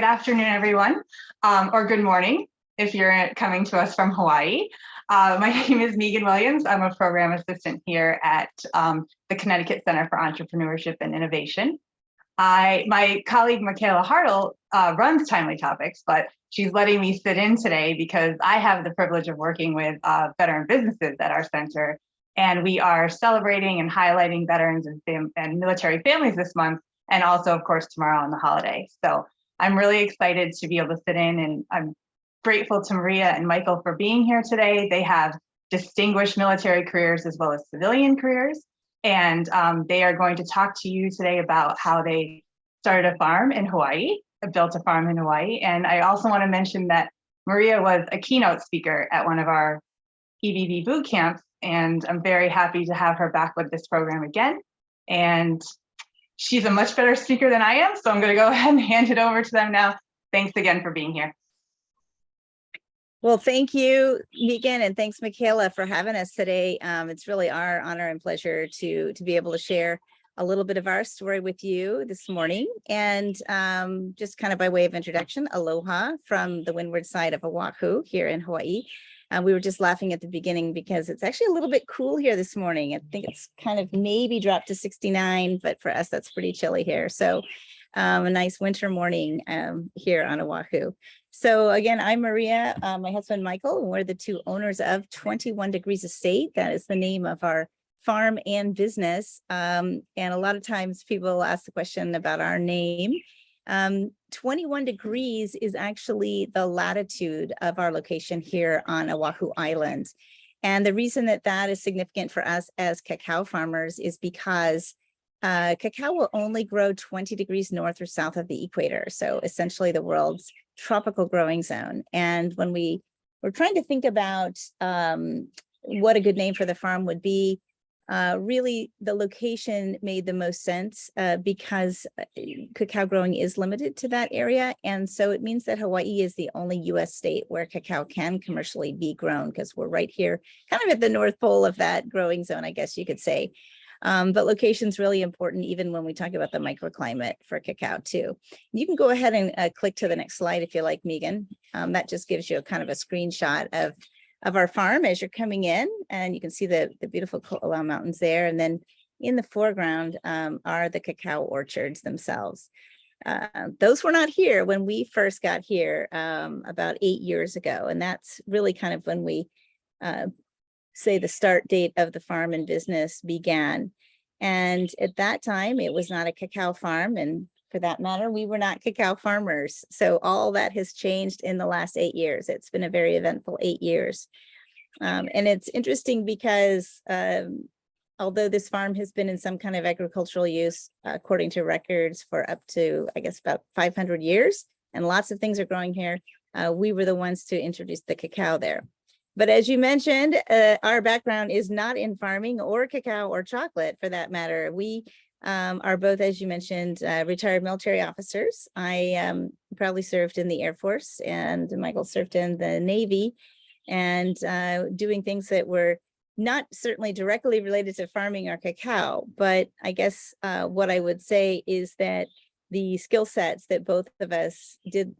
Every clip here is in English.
Good afternoon, everyone, or good morning if you're coming to us from Hawaii. My name is Megan Williams. I'm a program assistant here at the Connecticut Center for Entrepreneurship and Innovation. My colleague, Michaela Hartle, runs Timely Topics, but she's letting me sit in today because I have the privilege of working with veteran businesses at our center. And we are celebrating and highlighting veterans and military families this month, and also, of course, tomorrow on the holiday. So I'm really excited to be able to sit in, and I'm grateful to Maria and Michael for being here today. They have distinguished military careers as well as civilian careers. And they are going to talk to you today about how they started a farm in Hawaii, built a farm in Hawaii. And I also want to mention that Maria was a keynote speaker at one of our EVV boot camps, and I'm very happy to have her back with this program again. And she's a much better speaker than I am, so I'm going to go ahead and hand it over to them now. Thanks again for being here. Well, thank you, Megan, and thanks, Michaela, for having us today. It's really our honor and pleasure to be able to share a little bit of our story with you this morning. And just kind of by way of introduction, aloha from the windward side of Oahu here in Hawaii. We were just laughing at the beginning because it's actually a little bit cool here this morning. I think it's kind of maybe dropped to 69, but for us, that's pretty chilly here. So a nice winter morning here on Oahu. So again, I'm Maria, my husband, Michael, and we're the two owners of 21 Degrees Estate. That is the name of our farm and business. And a lot of times people ask the question about our name. 21 degrees is actually the latitude of our location here on Oahu Island. And the reason that that is significant for us as cacao farmers is because cacao will only grow 20 degrees north or south of the equator. So essentially the world's tropical growing zone. And when we were trying to think about what a good name for the farm would be, really the location made the most sense because cacao growing is limited to that area. And so it means that Hawaii is the only US state where cacao can commercially be grown, because we're right here kind of at the North Pole of that growing zone, I guess you could say. But location's really important, even when we talk about the microclimate for cacao too. You can go ahead and click to the next slide if you like, Megan. That just gives you a kind of a screenshot of our farm as you're coming in, and you can see the beautiful Ko'olau Mountains there. And then in the foreground are the cacao orchards themselves. Those were not here when we first got here about 8 years ago. And that's really kind of when we say the start date of the farm and business began. And at that time, it was not a cacao farm. And for that matter, we were not cacao farmers. So all that has changed in the last 8 years. It's been a very eventful 8 years. And it's interesting because although this farm has been in some kind of agricultural use, according to records, for up to, I guess, about 500 years, and lots of things are growing here, we were the ones to introduce the cacao there. But as you mentioned, our background is not in farming or cacao or chocolate, for that matter. We are both, as you mentioned, retired military officers. I proudly served in the Air Force, and Michael served in the Navy, and doing things that were not certainly directly related to farming or cacao. But I guess what I would say is that the skill sets that both of us did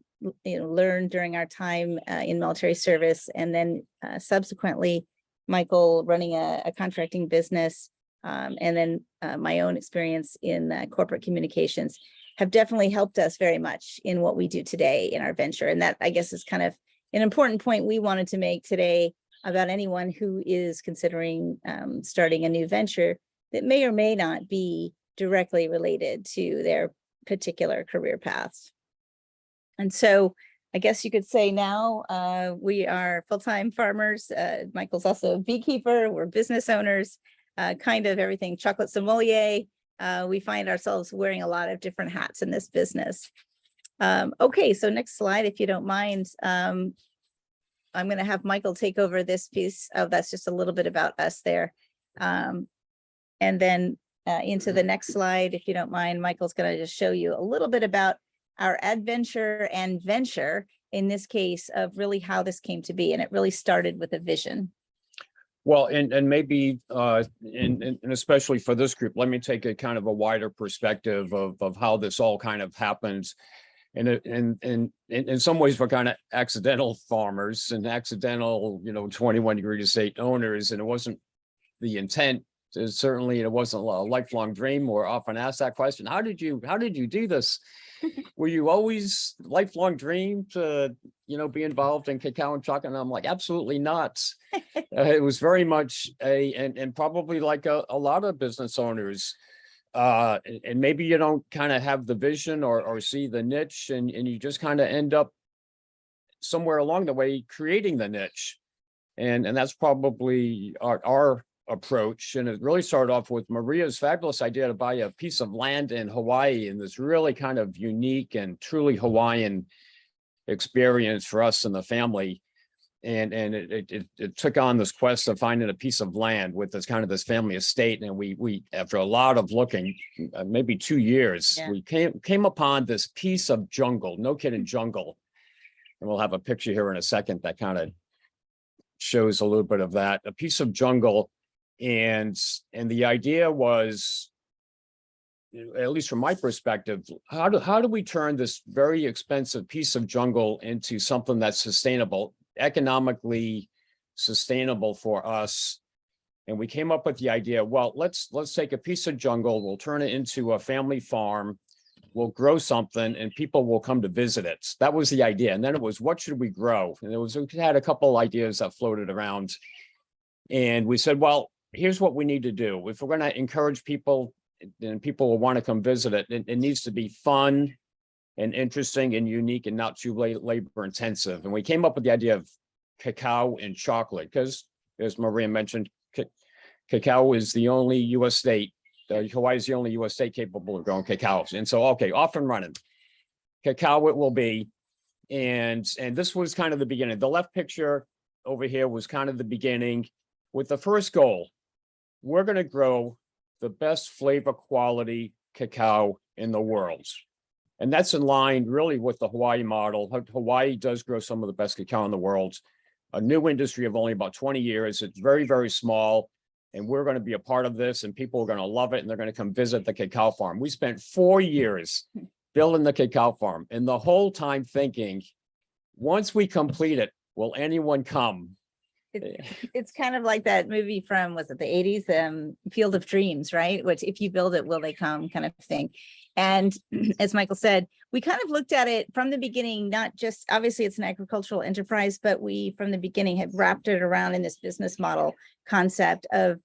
learn during our time in military service, and then subsequently Michael running a contracting business, and then my own experience in corporate communications, have definitely helped us very much in what we do today in our venture. And that, I guess, is kind of an important point we wanted to make today about anyone who is considering starting a new venture that may or may not be directly related to their particular career paths. And so I guess you could say now we are full-time farmers. Michael's also a beekeeper. We're business owners, kind of everything, chocolate sommelier. We find ourselves wearing a lot of different hats in this business. Okay, so next slide, if you don't mind. I'm going to have Michael take over this piece. Oh, that's just a little bit about us there. And then into the next slide, if you don't mind, Michael's going to just show you a little bit about our adventure and venture, in this case, of really how this came to be. And it really started with a vision. Well, and maybe, and especially for this group, let me take a kind of a wider perspective of how this all kind of happens. And in some ways, we're kind of accidental farmers and accidental, 21-degree estate owners, and it wasn't the intent. Certainly, it wasn't a lifelong dream. We're often asked that question: How did you do this? Were you always lifelong dream to, be involved in cacao and chocolate? And I'm like, absolutely not. It was very much and probably like a lot of business owners. And maybe you don't kind of have the vision or see the niche, and you just kind of end up somewhere along the way creating the niche. And that's probably our approach. And it really started off with Maria's fabulous idea to buy a piece of land in Hawaii, and this really kind of unique and truly Hawaiian experience for us and the family. And it took on this quest of finding a piece of land with this family estate. And we after a lot of looking, maybe 2 years, we came upon this piece of jungle, no kidding, jungle. And we'll have a picture here in a second that kind of shows a little bit of that, a piece of jungle. And the idea was, at least from my perspective, how do we turn this very expensive piece of jungle into something that's sustainable, economically sustainable for us? And we came up with the idea, well, let's take a piece of jungle, we'll turn it into a family farm, we'll grow something, and people will come to visit it. That was the idea. And then it was, what should we grow? And we had a couple ideas that floated around. And we said, well, here's what we need to do. If we're going to encourage people and people will want to come visit it, it needs to be fun and interesting and unique and not too labor intensive. And we came up with the idea of cacao and chocolate because, as Maria mentioned, cacao is the only U.S. state, Hawaii is the only U.S. state capable of growing cacao. And so, okay, off and running. Cacao it will be. And this was kind of the beginning. The left picture over here was kind of the beginning with the first goal. We're going to grow the best flavor quality cacao in the world. And that's in line really with the Hawaii model. Hawaii does grow some of the best cacao in the world. A new industry of only about 20 years. It's very, very small. And we're going to be a part of this, and people are going to love it, and they're going to come visit the cacao farm. We spent 4 years building the cacao farm, and the whole time thinking, once we complete it, will anyone come? It's kind of like that movie from, was it the 80s, Field of Dreams, right? Which, if you build it, will they come, kind of thing. And as Michael said, we kind of looked at it from the beginning, not just, obviously it's an agricultural enterprise, but we from the beginning have wrapped it around in this business model concept of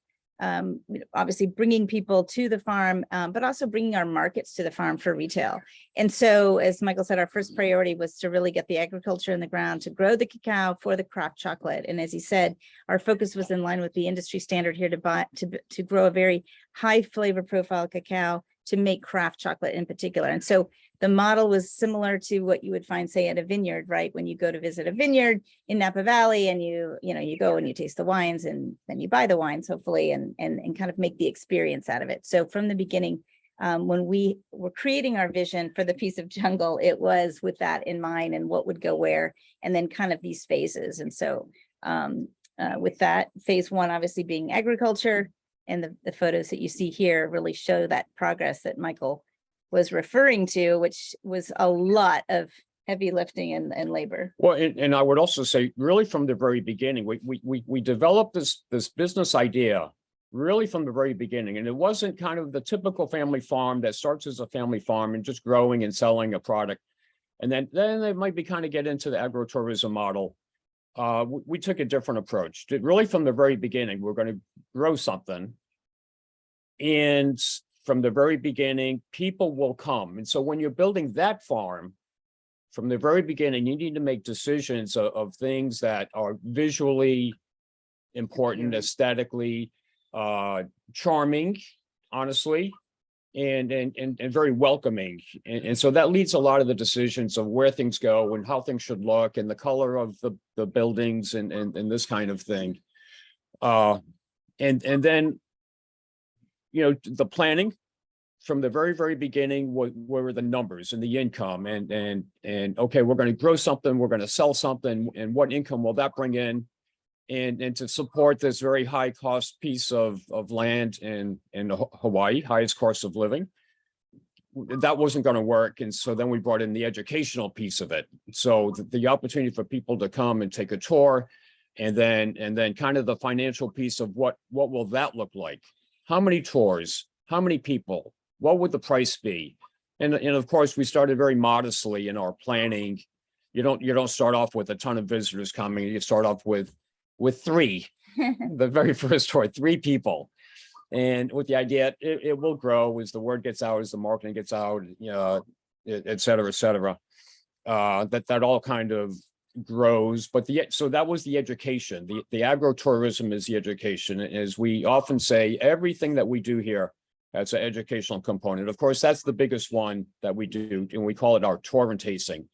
obviously bringing people to the farm, but also bringing our markets to the farm for retail. And so, as Michael said, our first priority was to really get the agriculture in the ground, to grow the cacao for the craft chocolate. And as he said, our focus was in line with the industry standard here to grow a very high flavor profile cacao to make craft chocolate in particular. And so the model was similar to what you would find, say, at a vineyard, right? When you go to visit a vineyard in Napa Valley, and you go and you taste the wines, and then you buy the wines, hopefully, and kind of make the experience out of it. So from the beginning, when we were creating our vision for the piece of jungle, it was with that in mind and what would go where, and then kind of these phases. And so with that, phase one obviously being agriculture, and the photos that you see here really show that progress that Michael was referring to, which was a lot of heavy lifting and labor. Well, and I would also say, really from the very beginning, we developed this business idea really from the very beginning, and it wasn't kind of the typical family farm that starts as a family farm and just growing and selling a product, and then they might be kind of get into the agritourism model. We took a different approach. Really from the very beginning, we're going to grow something, and from the very beginning, people will come. And so when you're building that farm, from the very beginning, you need to make decisions of things that are visually important, aesthetically charming, honestly, and very welcoming. And so that leads a lot of the decisions of where things go and how things should look and the color of the buildings and this kind of thing. And then, the planning from the very, very beginning were the numbers and the income and okay, we're going to grow something, we're going to sell something, and what income will that bring in? And to support this very high cost piece of land in Hawaii, highest cost of living, that wasn't going to work. And so then we brought in the educational piece of it. So the opportunity for people to come and take a tour, and then kind of the financial piece of what will that look like? How many tours? How many people? What would the price be? And of course, we started very modestly in our planning. You don't start off with a ton of visitors coming. You start off with three. The very first tour, 3 people. And with the idea, it will grow as the word gets out, as the marketing gets out, et cetera, et cetera. That all kind of grows. But so that was the education. The agritourism is the education. As we often say, everything that we do here has an educational component. Of course, that's the biggest one that we do, and we call it our tour and tasting.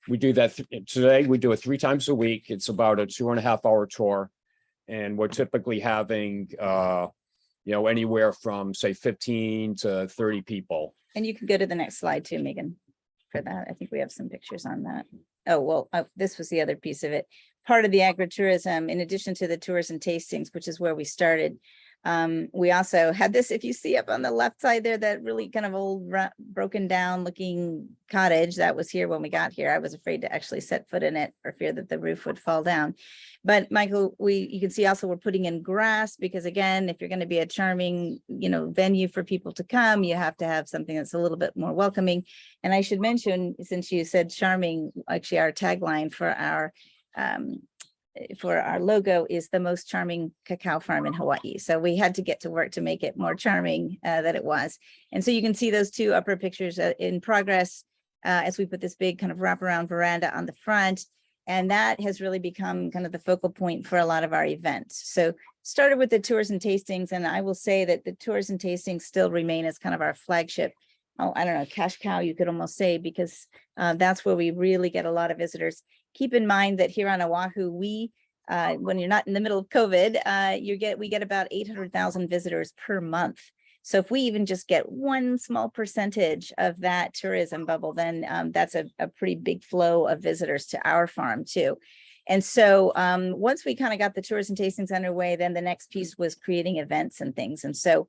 We do that today. We do it 3 times a week. It's about a 2.5-hour tour, and we're typically having anywhere from say 15 to 30 people. And you can go to the next slide too, Megan, for that. I think we have some pictures on that. Oh, well, this was the other piece of it. Part of the agritourism, in addition to the tours and tastings, which is where we started, we also had this, if you see up on the left side there, that really kind of old broken down looking cottage that was here when we got here. I was afraid to actually set foot in it for fear that the roof would fall down. But Michael, you can see also we're putting in grass because, again, if you're going to be a charming, venue for people to come, you have to have something that's a little bit more welcoming. And I should mention, since you said charming, actually our tagline for our logo is the most charming cacao farm in Hawaii. So we had to get to work to make it more charming than it was. And so you can see those 2 upper pictures in progress as we put this big kind of wraparound veranda on the front. And that has really become kind of the focal point for a lot of our events. So started with the tours and tastings, and I will say that the tours and tastings still remain as kind of our flagship, I don't know, cash cow, you could almost say, because that's where we really get a lot of visitors. Keep in mind that here on Oahu, we, when you're not in the middle of COVID, we get about 800,000 visitors per month. So if we even just get one small percentage of that tourism bubble, then that's a pretty big flow of visitors to our farm too. And so once we kind of got the tours and tastings underway, then the next piece was creating events and things. And so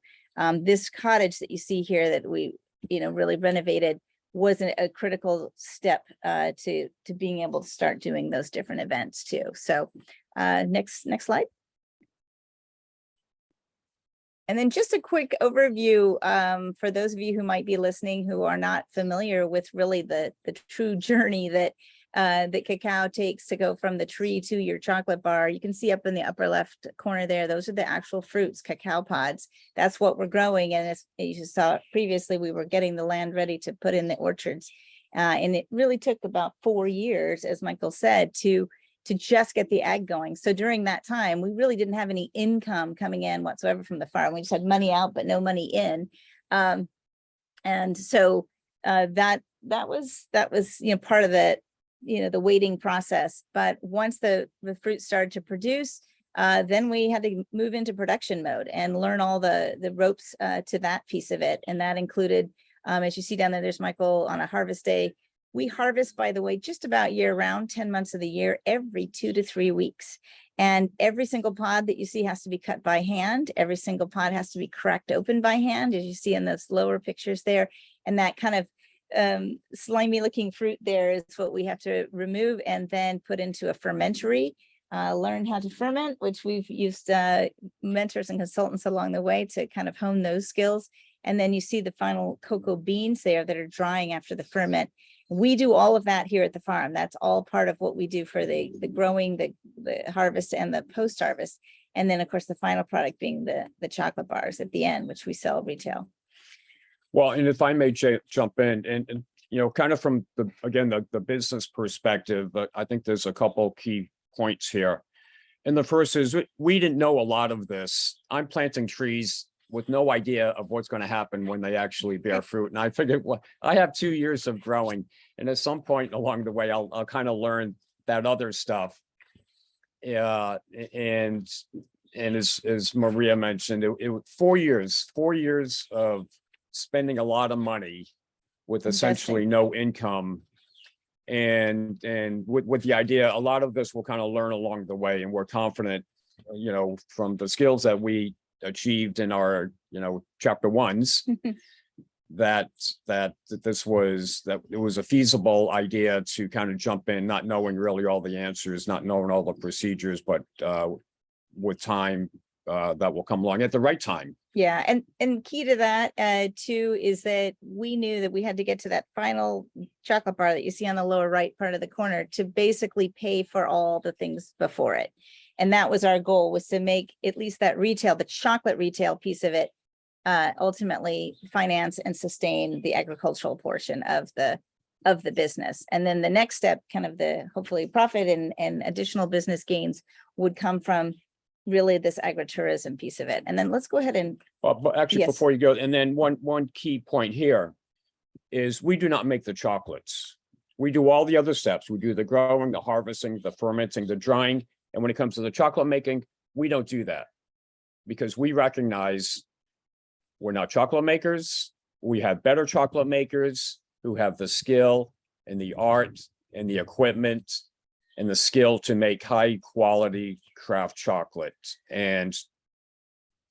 this cottage that you see here that we really renovated was a critical step to being able to start doing those different events too. So next slide. And then just a quick overview for those of you who might be listening who are not familiar with really the true journey that cacao takes to go from the tree to your chocolate bar. You can see up in the upper left corner there, those are the actual fruits, cacao pods. That's what we're growing. And as you saw previously, we were getting the land ready to put in the orchards. And it really took about 4 years, as Michael said, to just get the ag going. So during that time, we really didn't have any income coming in whatsoever from the farm. We just had money out, but no money in. And so that was part of the the waiting process. But once the fruit started to produce, then we had to move into production mode and learn all the ropes to that piece of it. And that included, as you see down there, there's Michael on a harvest day. We harvest, by the way, just about year round, 10 months of the year, every 2 to 3 weeks. And every single pod that you see has to be cut by hand. Every single pod has to be cracked open by hand, as you see in those lower pictures there. And that kind of slimy looking fruit there is what we have to remove and then put into a fermentory, learn how to ferment, which we've used mentors and consultants along the way to kind of hone those skills. And then you see the final cocoa beans there that are drying after the ferment. We do all of that here at the farm. That's all part of what we do for the growing, the harvest and the post-harvest. And then of course, the final product being the chocolate bars at the end, which we sell retail. Well, and if I may jump in and kind of from the business perspective, but I think there's a couple key points here. And the first is we didn't know a lot of this. I'm planting trees with no idea of what's going to happen when they actually bear fruit. And I figured, well, I have 2 years of growing. And at some point along the way, I'll kind of learn that other stuff. And as Maria mentioned, it 4 years of spending a lot of money with essentially no income. And with the idea, a lot of this we'll kind of learn along the way. And we're confident, from the skills that we achieved in our, chapter ones, that this was, that it was a feasible idea to kind of jump in, not knowing really all the answers, not knowing all the procedures, but with time that will come along at the right time. Yeah, and key to that too is that we knew that we had to get to that final chocolate bar that you see on the lower right part of the corner to basically pay for all the things before it. And that was our goal, was to make at least that retail, the chocolate retail piece of it, ultimately finance and sustain the agricultural portion of the business. And then the next step, kind of the hopefully profit and additional business gains, would come from really this agritourism piece of it. And then let's go ahead and But actually, Yes. before you go, and then one key point here is we do not make the chocolates. We do all the other steps. We do the growing, the harvesting, the fermenting, the drying. And when it comes to the chocolate making, we don't do that because we recognize we're not chocolate makers. We have better chocolate makers who have the skill and the art and the equipment and the skill to make high quality craft chocolate. And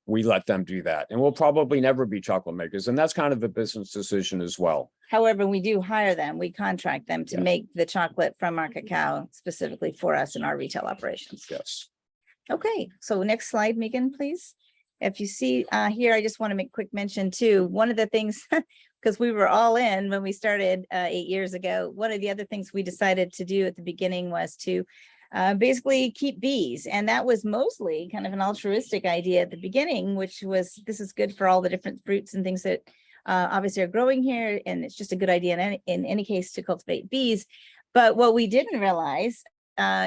we let them do that. And we'll probably never be chocolate makers. And that's kind of a business decision as well. however, we do hire them. We contract them to Yeah. make the chocolate from our cacao specifically for us in our retail operations. Yes. Okay, so next slide, Megan, please. If you see here, I just want to make quick mention too. One of the things, because we were all in when we started 8 years ago, one of the other things we decided to do at the beginning was to basically keep bees. And that was mostly kind of an altruistic idea at the beginning, which was, this is good for all the different fruits and things that obviously are growing here. And it's just a good idea in any case to cultivate bees. But what we didn't realize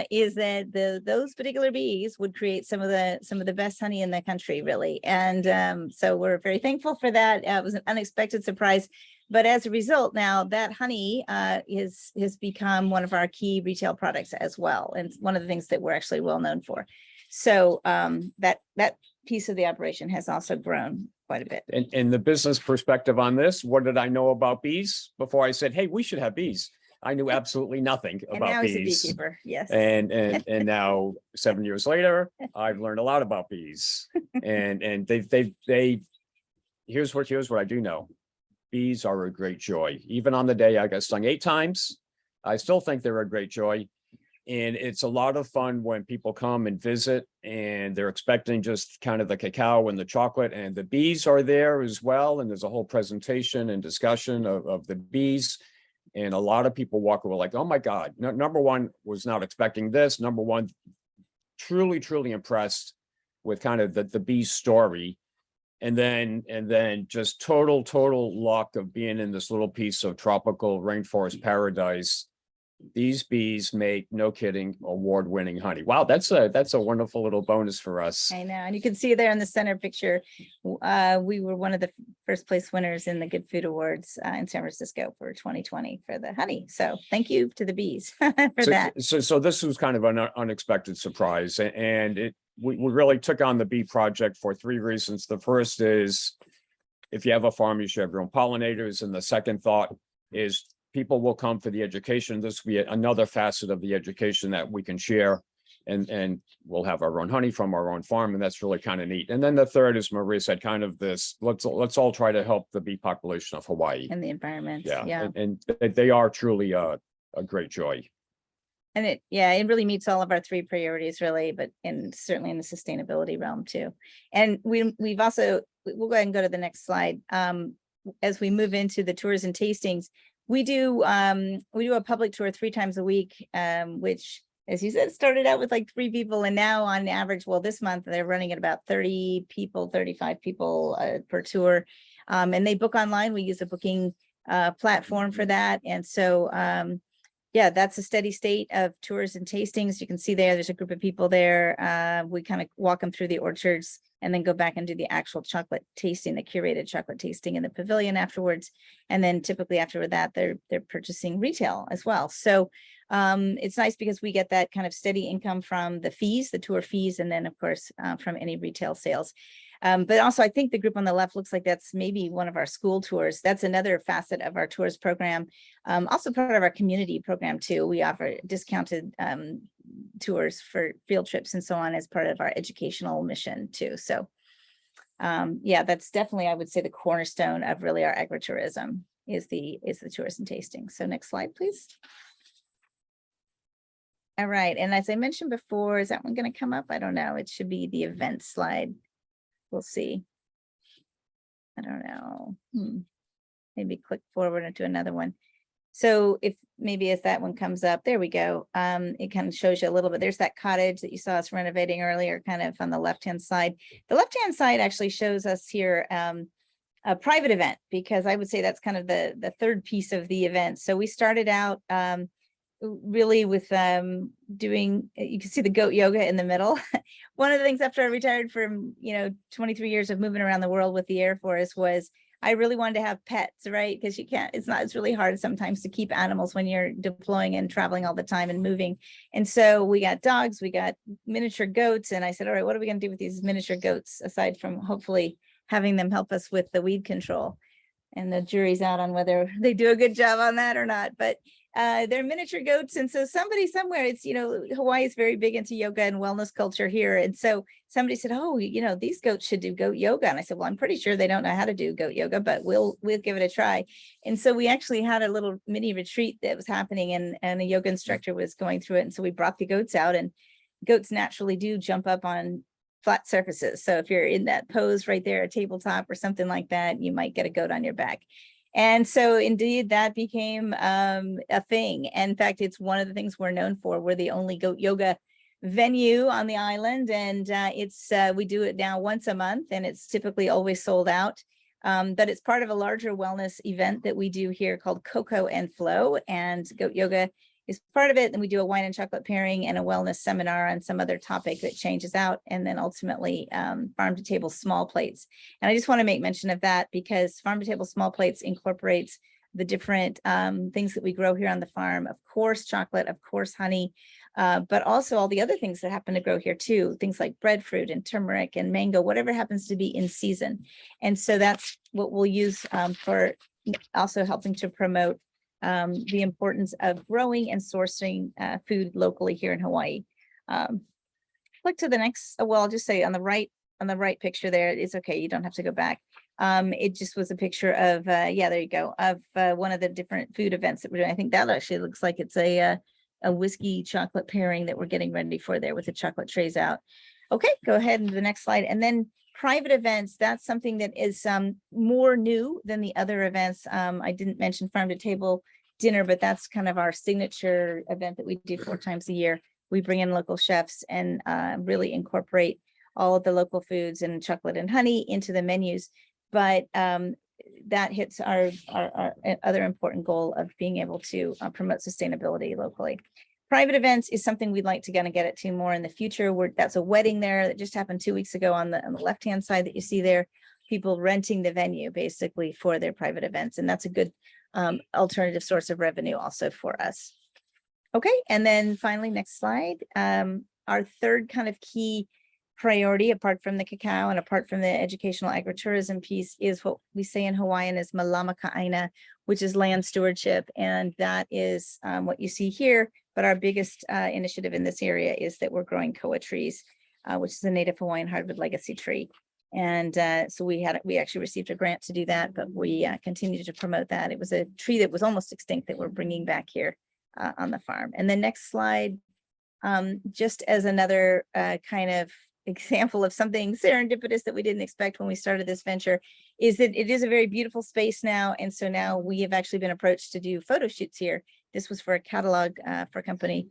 is that those particular bees would create some of the best honey in the country, really. And so we're very thankful for that. It was an unexpected surprise. But as a result, now that honey has become one of our key retail products as well. And one of the things that we're actually well known for. So that piece of the operation has also grown quite a bit. And the business perspective on this, what did I know about bees before I said, hey, we should have bees? I knew absolutely nothing And now about he's a bees. beekeeper, yes. And now 7 years later, I've learned a lot about bees. And here's what I do know. Bees are a great joy. Even on the day I got stung 8 times, I still think they're a great joy. And it's a lot of fun when people come and visit and they're expecting just kind of the cacao and the chocolate, and the bees are there as well. And there's a whole presentation and discussion of the bees. And a lot of people walk away like, oh my God, number one, was not expecting this. Number one, truly, truly impressed with kind of the bee story. And then just total luck of being in this little piece of tropical rainforest paradise. These bees make, no kidding, award-winning honey. Wow, that's a wonderful little bonus for us. I know, and you can see there in the center picture, we were one of the first place winners in the Good Food Awards in San Francisco for 2020 for the honey. So thank you to the bees for that. So this was kind of an unexpected surprise, and we really took on the bee project for 3 reasons. The first is, if you have a farm, you should have your own pollinators, and the second thought is, people will come for the education. This will be another facet of the education that we can share, and we'll have our own honey from our own farm, and that's really kind of neat. And then the third is, Maria said, kind of this, let's all try to help the bee population of Hawaii. And the environment. Yeah. And they are truly a great joy. And it really meets all of our 3 priorities, really, but certainly in the sustainability realm too. And we'll go ahead and go to the next slide. As we move into the tours and tastings, we do a public tour 3 times a week, which, as you said, started out with like 3 people, and now on average, well, this month they're running at about 30 people, 35 people per tour, and they book online. We use a booking platform for that, and so yeah, that's a steady state of tours and tastings. You can see there's a group of people there. We kind of walk them through the orchards and then go back and do the actual chocolate tasting, the curated chocolate tasting in the pavilion afterwards. And then typically after that, they're purchasing retail as well. So it's nice because we get that kind of steady income from the fees, the tour fees, and then of course from any retail sales. But also I think the group on the left looks like that's maybe one of our school tours. That's another facet of our tours program. Also part of our community program too. We offer discounted tours for field trips and so on as part of our educational mission too. So yeah, that's definitely, I would say, the cornerstone of really our agritourism is the tourism tasting. So next slide, please. All right, and as I mentioned before, is that one going to come up? I don't know. It should be the event slide. We'll see. I don't know. Maybe click forward into another one. So if maybe as that one comes up, there we go. It kind of shows you a little bit. There's that cottage that you saw us renovating earlier, kind of on the left-hand side. The left-hand side actually shows us here a private event, because I would say that's kind of the third piece of the event. So we started out really with doing, you can see the goat yoga in the middle. One of the things after I retired from 23 years of moving around the world with the Air Force was I really wanted to have pets, right? Because it's really hard sometimes to keep animals when you're deploying and traveling all the time and moving. And so we got dogs, we got miniature goats, and I said, all right, what are we going to do with these miniature goats aside from hopefully having them help us with the weed control? And the jury's out on whether they do a good job on that or not, but they're miniature goats. And so somebody somewhere, it's, Hawaii is very big into yoga and wellness culture here. And so somebody said, oh, these goats should do goat yoga. And I said, well, I'm pretty sure they don't know how to do goat yoga, but we'll give it a try. And so we actually had a little mini retreat that was happening, and a yoga instructor was going through it. And so we brought the goats out, and goats naturally do jump up on flat surfaces. So if you're in that pose right there, a tabletop or something like that, you might get a goat on your back. And so indeed that became a thing. And in fact, it's one of the things we're known for. We're the only goat yoga venue on the island. And we do it now once a month, and it's typically always sold out. But it's part of a larger wellness event that we do here called Cocoa and Flow, and goat yoga is part of it. And we do a wine and chocolate pairing and a wellness seminar on some other topic that changes out. And then ultimately farm to table small plates. And I just want to make mention of that, because farm to table small plates incorporates the different things that we grow here on the farm. Of course, chocolate, of course, honey, but also all the other things that happen to grow here too. Things like breadfruit and turmeric and mango, whatever happens to be in season. And so that's what we'll use for also helping to promote the importance of growing and sourcing food locally here in Hawaii. Look to the next, well, I'll just say on the right picture there, it's okay, you don't have to go back. It just was a picture of, yeah, there you go, of one of the different food events that we're doing. I think that actually looks like it's a whiskey chocolate pairing that we're getting ready for there with the chocolate trays out. Okay, go ahead into the next slide. And then private events, that's something that is more new than the other events. I didn't mention farm to table dinner, but that's kind of our signature event that we do 4 times a year. We bring in local chefs and really incorporate all of the local foods and chocolate and honey into the menus. But that hits our other important goal of being able to promote sustainability locally. Private events is something we'd like to kind of get it to more in the future. That's a wedding there that just happened 2 weeks ago on the left-hand side that you see there, people renting the venue basically for their private events. And that's a good alternative source of revenue also for us. Okay, and then finally, next slide. Our third kind of key priority, apart from the cacao and apart from the educational agritourism piece, is what we say in Hawaiian is malama ka'aina, which is land stewardship. And that is what you see here. But our biggest initiative in this area is that we're growing koa trees, which is a native Hawaiian hardwood legacy tree. And so we actually received a grant to do that, but we continue to promote that. It was a tree that was almost extinct that we're bringing back here on the farm. And the next slide, just as another kind of example of something serendipitous that we didn't expect when we started this venture, is that it is a very beautiful space now. And so now we have actually been approached to do photo shoots here. This was for a catalog for a company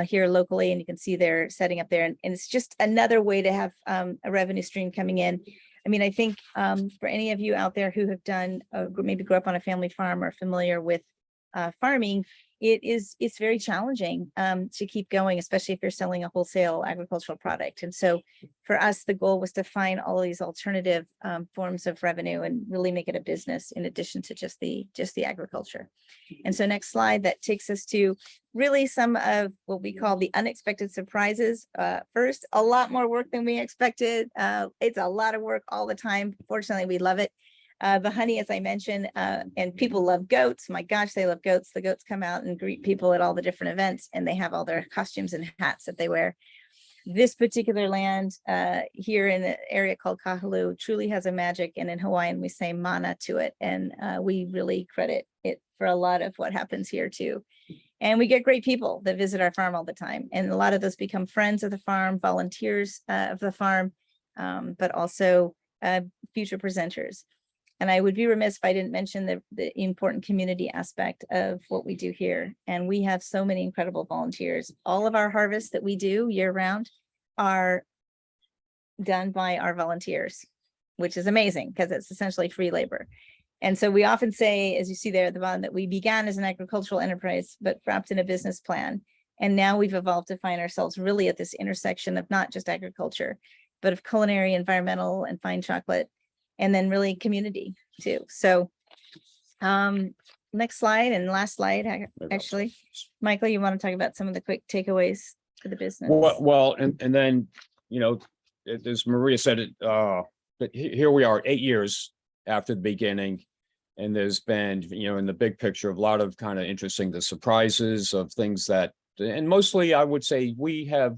here locally, and you can see they're setting up there. And it's just another way to have a revenue stream coming in. I mean, I think for any of you out there who have done, maybe grew up on a family farm or familiar with farming, it's very challenging to keep going, especially if you're selling a wholesale agricultural product. And so for us, the goal was to find all of these alternative forms of revenue and really make it a business in addition to just the agriculture. And so next slide, that takes us to really some of what we call the unexpected surprises. First, a lot more work than we expected. It's a lot of work all the time. Fortunately, we love it. The honey, as I mentioned, and people love goats. My gosh, they love goats. The goats come out and greet people at all the different events, and they have all their costumes and hats that they wear. this particular land here in the area called Kahaluu truly has a magic, and in Hawaiian we say mana to it, and we really credit it for a lot of what happens here too. And we get great people that visit our farm all the time, and a lot of those become friends of the farm, volunteers of the farm, but also future presenters. And I would be remiss if I didn't mention the important community aspect of what we do here. And we have so many incredible volunteers. All of our harvests that we do year round are done by our volunteers, which is amazing because it's essentially free labor. And so we often say, as you see there at the bottom, that we began as an agricultural enterprise, but wrapped in a business plan. And now we've evolved to find ourselves really at this intersection of not just agriculture, but of culinary, environmental, and fine chocolate, and then really community too. So next slide and last slide, actually. Michael, you want to talk about some of the quick takeaways for the business? Well, and then, you know, as Maria said it, but here we are 8 years after the beginning. And there's been, you know, in the big picture, a lot of kind of interesting, the surprises of things that, and mostly I would say we have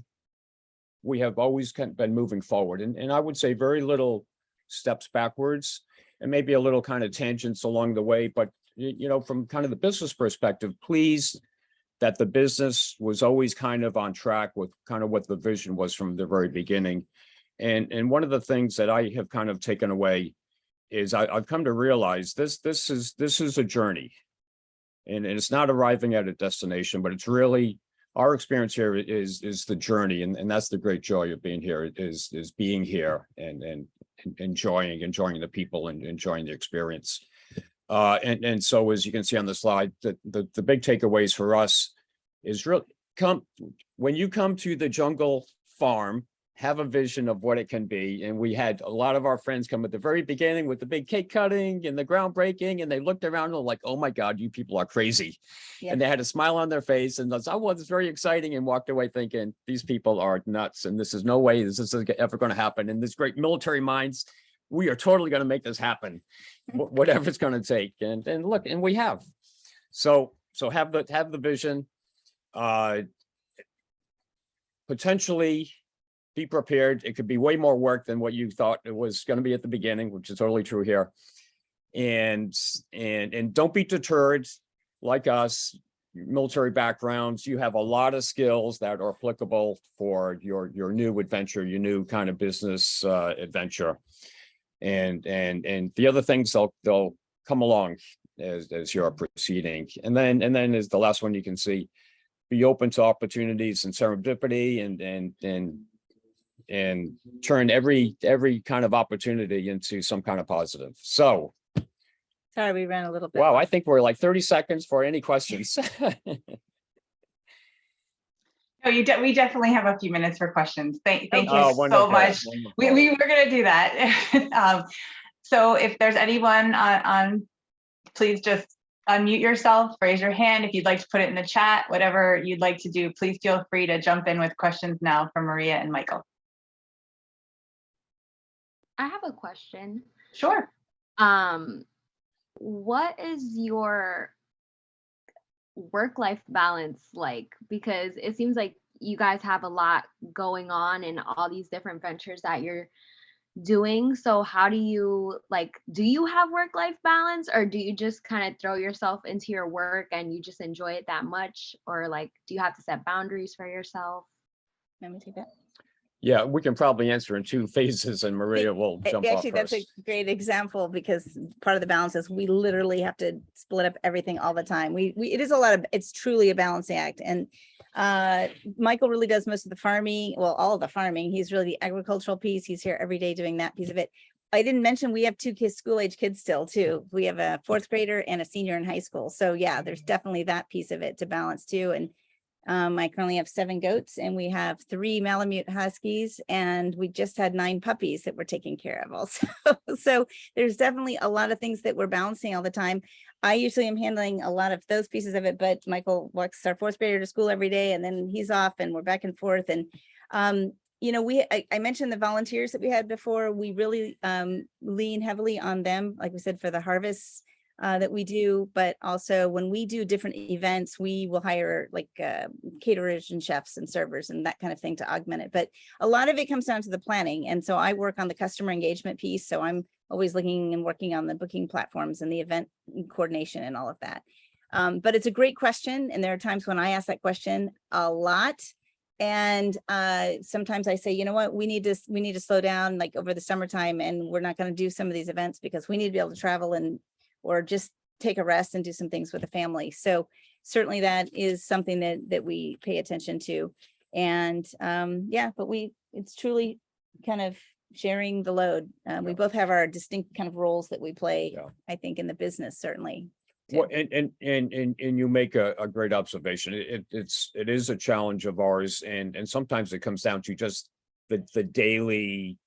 always been moving forward, and I would say very little steps backwards, and maybe a little kind of tangents along the way. But, you know, from kind of the business perspective, pleased that the business was always kind of on track with kind of what the vision was from the very beginning. And one of the things that I have kind of taken away is I've come to realize this is a journey, and it's not arriving at a destination, but it's really our experience here is the journey, and that's the great joy of being here, is being here and enjoying the people and enjoying the experience. And so, as you can see on the slide, the big takeaways for us is really when you come to the Jungle Farm, have a vision of what it can be. And we had a lot of our friends come at the very beginning with the big cake cutting and the groundbreaking, and they looked around and were like, oh my God, you people are crazy. Yeah. And they had a smile on their face, and that's, oh, well, it's very exciting, and walked away thinking, these people are nuts, and this is no way this is ever going to happen. And this great military minds, we are totally going to make this happen, whatever it's going to take. And look, and we have. So have the vision, potentially be prepared. It could be way more work than what you thought it was going to be at the beginning, which is totally true here. And don't be deterred. Like us, military backgrounds, you have a lot of skills that are applicable for your new adventure, your new kind of business adventure. And the other things, they'll come along as you're proceeding. And then is the last one you can see, be open to opportunities and serendipity, and turn every kind of opportunity into some kind of positive. So sorry, we ran a little bit. Wow, I think we're like 30 seconds for any questions. No, we definitely have a few minutes for questions. Thank you so much. We were going to do that. So if there's anyone on, please just unmute yourself, raise your hand. If you'd like to put it in the chat, whatever you'd like to do, please feel free to jump in with questions now for Maria and Michael. I have a question. Sure. What is your work-life balance like? Because it seems like you guys have a lot going on in all these different ventures that you're doing. So how do you have work-life balance, or do you just kind of throw yourself into your work and you just enjoy it that much? Or like, do you have to set boundaries for yourself? Let me take that. Yeah, we can probably answer in 2 phases, and Maria will jump off Actually, that's a great example, because part of the balance is we literally have to split up everything all the time. It's truly a balancing act. And Michael really does most of the farming, well, all of the farming. He's really the agricultural piece. He's here every day doing that piece of it. I didn't mention we have 2 school-age kids still too. We have a 4th grader and a senior in high school. So yeah, there's definitely that piece of it to balance too. And I currently have 7 goats, and we have 3 Malamute Huskies, and we just had 9 puppies that we're taking care of also. So there's definitely a lot of things that we're balancing all the time. I usually am handling a lot of those pieces of it, but Michael walks our 4th grader to school every day, and then he's off, and we're back and forth. And you know, I mentioned the volunteers that we had before. We really lean heavily on them, like we said, for the harvests. that we do, but also when we do different events, we will hire like caterers and chefs and servers and that kind of thing to augment it. But a lot of it comes down to the planning. And so I work on the customer engagement piece. So I'm always looking and working on the booking platforms and the event coordination and all of that. But it's a great question. And there are times when I ask that question a lot. And sometimes I say, you know what, we need to slow down like over the summertime, and we're not going to do some of these events because we need to be able to travel and or just take a rest and do some things with the family. So certainly that is something that we pay attention to. And yeah, but it's truly kind of sharing the load. We both have our distinct kind of roles that we play, I think, in the business, certainly. Well, and you make a great observation. It is a challenge of ours, and sometimes it comes down to just the daily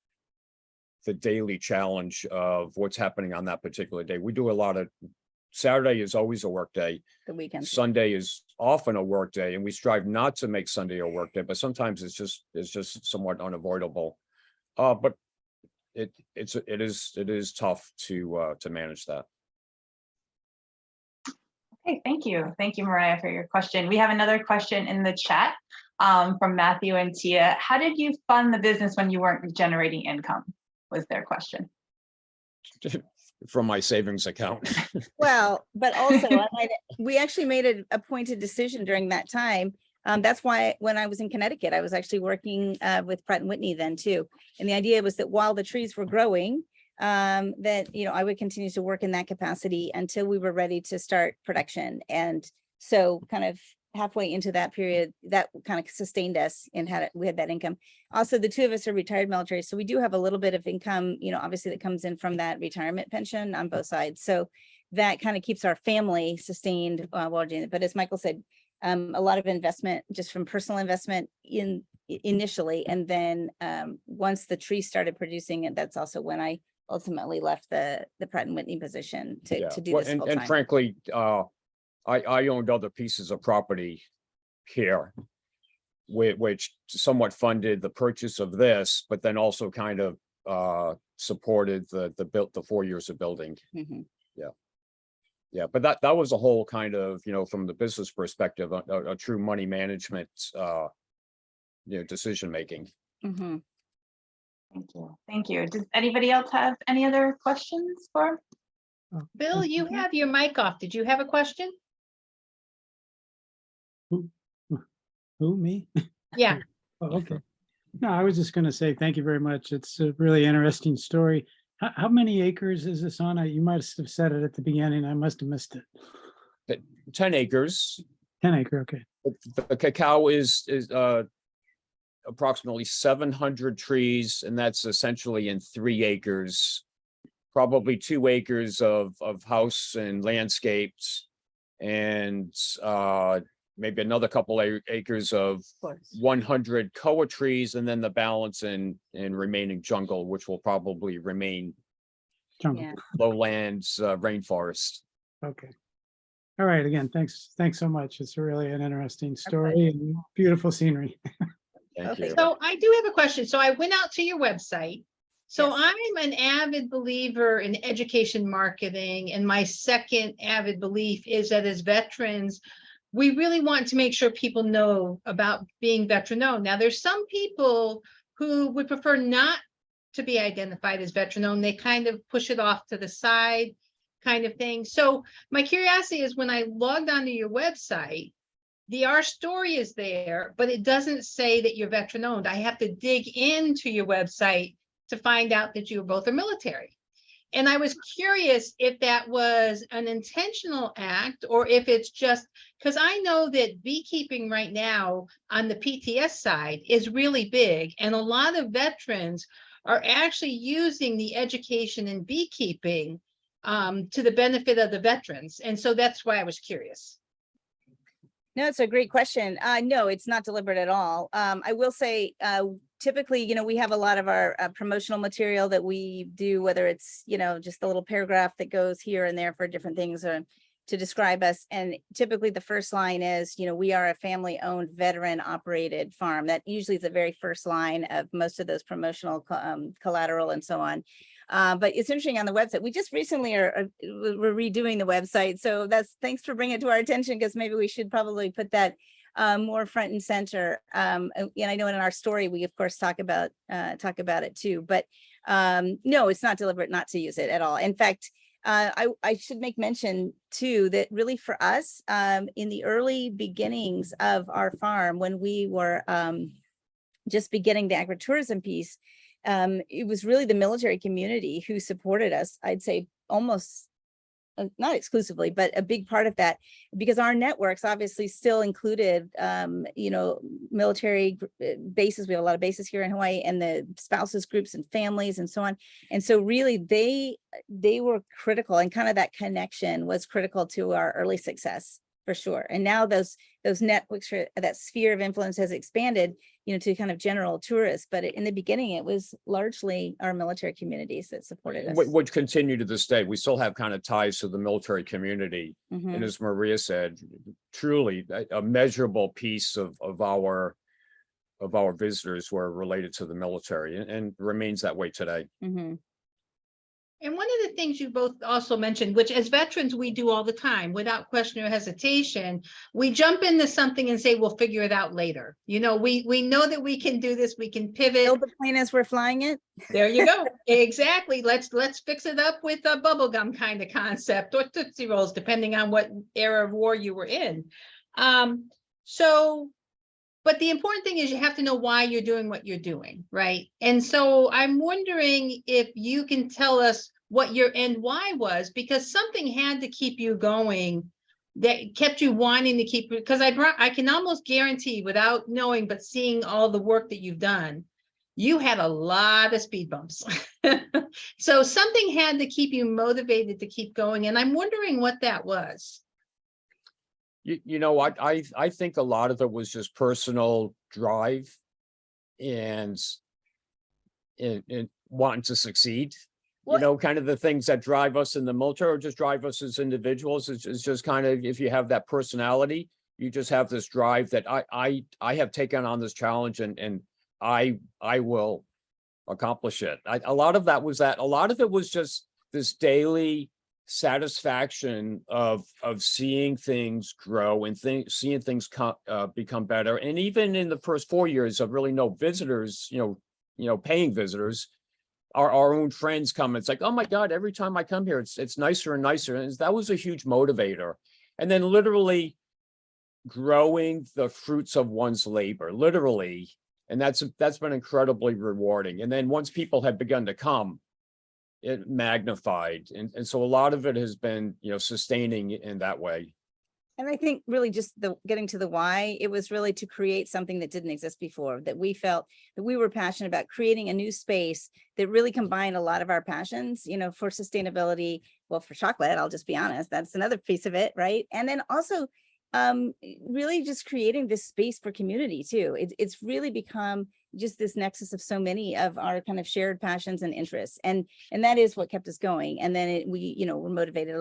challenge of what's happening on that particular day. We do a lot of Saturday is always a work day. The weekend. Sunday is often a work day, and we strive not to make Sunday a work day, but sometimes it's just somewhat unavoidable. But it is tough to manage that. Okay, thank you. Thank you, Mariah, for your question. We have another question in the chat from Matthew and Tia. How did you fund the business when you weren't generating income? Was their question. From my savings account. Well, but also we actually made a pointed decision during that time. That's why when I was in Connecticut, I was actually working with Pratt & Whitney then too. And the idea was that while the trees were growing, that, you know, I would continue to work in that capacity until we were ready to start production. And so kind of halfway into that period, that kind of sustained us and we had that income. Also, the two of us are retired military. So we do have a little bit of income, you know, obviously that comes in from that retirement pension on both sides. So that kind of keeps our family sustained while we're doing it. But as Michael said, a lot of investment just from personal investment initially. And then once the tree started producing it, that's also when I ultimately left the Pratt & Whitney position to do this full time. And frankly, I owned other pieces of property here, which somewhat funded the purchase of this, but then also kind of supported the 4 years of building. Mm-hmm. Yeah, but that was a whole kind of, you know, from the business perspective, a true money management, decision making. Mm-hmm. Thank you. Thank you. Does anybody else have any other questions for? Bill, you have your mic off. Did you have a question? Who, me? Yeah. Oh, okay. No, I was just going to say thank you very much. It's a really interesting story. How many acres is this on? You must have said it at the beginning. I must have missed it. 10 acres. 10 acre. Okay. The cacao is approximately 700 trees, and that's essentially in 3 acres, probably 2 acres of house and landscapes, and maybe another couple acres of 100 koa trees, and then the balance in remaining jungle, which will probably remain Jungle. lowlands, rainforest. Okay. All right. Again, thanks so much. It's really an interesting story and beautiful scenery. Thank you. So I do have a question. So I went out to your website. So Yes. I'm an avid believer in education marketing. And my second avid belief is that as veterans, we really want to make sure people know about being veteran owned. Now, there's some people who would prefer not to be identified as veteran owned. They kind of push it off to the side kind of thing. So my curiosity is when I logged onto your website, Our Story is there, but it doesn't say that you're veteran owned. I have to dig into your website to find out that you both are military. And I was curious if that was an intentional act or if it's just because I know that beekeeping right now on the PTS side is really big. And a lot of veterans are actually using the education in beekeeping to the benefit of the veterans. And so that's why I was curious. No, it's a great question. No, it's not deliberate at all. I will say, typically, you know, we have a lot of our promotional material that we do, whether it's, you know, just a little paragraph that goes here and there for different things to describe us. And typically the first line is, you know, we are a family-owned, veteran-operated farm. That usually is the very first line of most of those promotional collateral and so on. But it's interesting on the website. We just recently we're redoing the website. So thanks for bringing it to our attention, because maybe we should probably put that more front and center. And I know in our story, we of course talk about it too, but no, it's not deliberate not to use it at all. In fact, I should make mention too, that really for us, in the early beginnings of our farm, when we were just beginning the agritourism piece, it was really the military community who supported us. I'd say almost not exclusively, but a big part of that, because our networks obviously still included, military bases. We have a lot of bases here in Hawaii, and the spouses groups and families and so on. And so really they were critical, and kind of that connection was critical to our early success, for sure. And now those networks, that sphere of influence has expanded, to kind of general tourists. But in the beginning, it was largely our military communities that supported us. Which continue to this day. We still have kind of ties to the military community. Mhm. And as Maria said, truly a measurable piece of our visitors were related to the military, and remains that way today. Mhm. And one of the things you both also mentioned, which as veterans, we do all the time, without question or hesitation, we jump into something and say, we'll figure it out later. We know that we can do this, we can pivot. Build the plane as we're flying it. There you go. Exactly. Let's fix it up with a bubble gum kind of concept, or Tootsie Rolls, depending on what era of war you were in. But the important thing is you have to know why you're doing what you're doing, right? And so I'm wondering if you can tell us what your end why was, because something had to keep you going, that kept you wanting to keep, because I can almost guarantee, without knowing, but seeing all the work that you've done, you had a lot of speed bumps. So something had to keep you motivated to keep going. And I'm wondering what that was. I think a lot of it was just personal drive and wanting to succeed. Kind of the things that drive us in the military, or just drive us as individuals. It's just kind of, if you have that personality, you just have this drive that I have taken on this challenge, and I will accomplish it. A lot of that was that. A lot of it was just this daily satisfaction of seeing things grow and seeing things become better. And even in the first 4 years of really no visitors, paying visitors, our own friends come. It's like, oh my God, every time I come here, it's nicer and nicer. And that was a huge motivator. And then literally growing the fruits of one's labor, literally. And that's been incredibly rewarding. And then once people have begun to come, it magnified. And so a lot of it has been, sustaining in that way. And I think really just getting to the why, it was really to create something that didn't exist before, that we felt that we were passionate about creating a new space that really combined a lot of our passions, for sustainability. Well, for chocolate, I'll just be honest, that's another piece of it, right? And then also really just creating this space for community too. It's really become just this nexus of so many of our kind of shared passions and interests, and that is what kept us going. And then we were motivated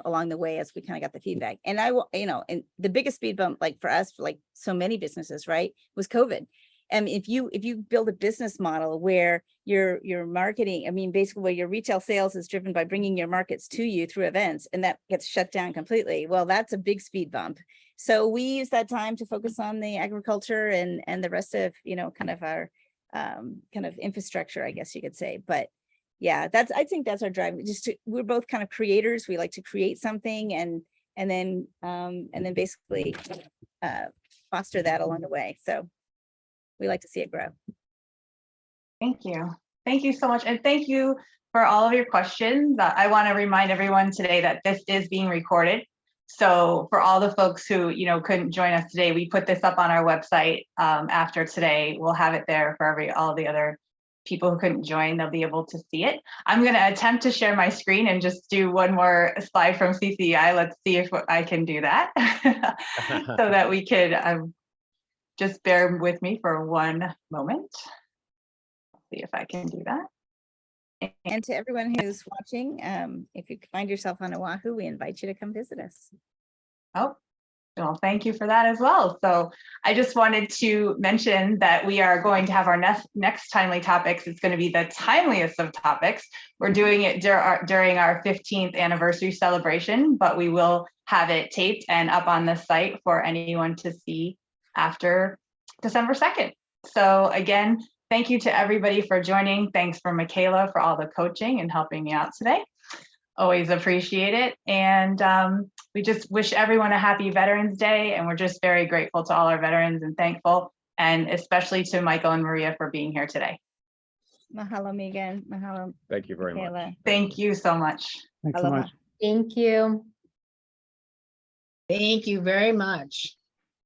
along the way as we kind of got the feedback. And and the biggest speed bump, like for us, like so many businesses, right, was COVID. And if you build a business model where your marketing, basically where your retail sales is driven by bringing your markets to you through events, and that gets shut down completely, well, that's a big speed bump. So we use that time to focus on the agriculture and the rest of, kind of our kind of infrastructure, I guess you could say. But yeah, I think that's our drive. We're both kind of creators. We like to create something and then basically foster that along the way. So we like to see it grow. Thank you. Thank you so much. And thank you for all of your questions. I want to remind everyone today that this is being recorded. So for all the folks who, couldn't join us today, we put this up on our website after today. We'll have it there for all the other people who couldn't join. They'll be able to see it. I'm going to attempt to share my screen and just do one more slide from CCEI. Let's see if I can do that so that we could just bear with me for one moment. See if I can do that. And to everyone who's watching, if you find yourself on Oahu, we invite you to come visit us. Oh, Well, thank you for that as well. So I just wanted to mention that we are going to have our next timely topics. It's going to be the timeliest of topics. We're doing it during our 15th anniversary celebration, but we will have it taped and up on the site for anyone to see after December 2nd. So again, thank you to everybody for joining. Thanks for Michaela for all the coaching and helping me out today. Always appreciate it. And we just wish everyone a happy Veterans Day. And we're just very grateful to all our veterans and thankful, and especially to Michael and Maria for being here today. Mahalo, Megan. Mahalo, Thank you very much. Michaela. Thank you so much. Thanks so Aloha. much. Thank you. Thank you very much.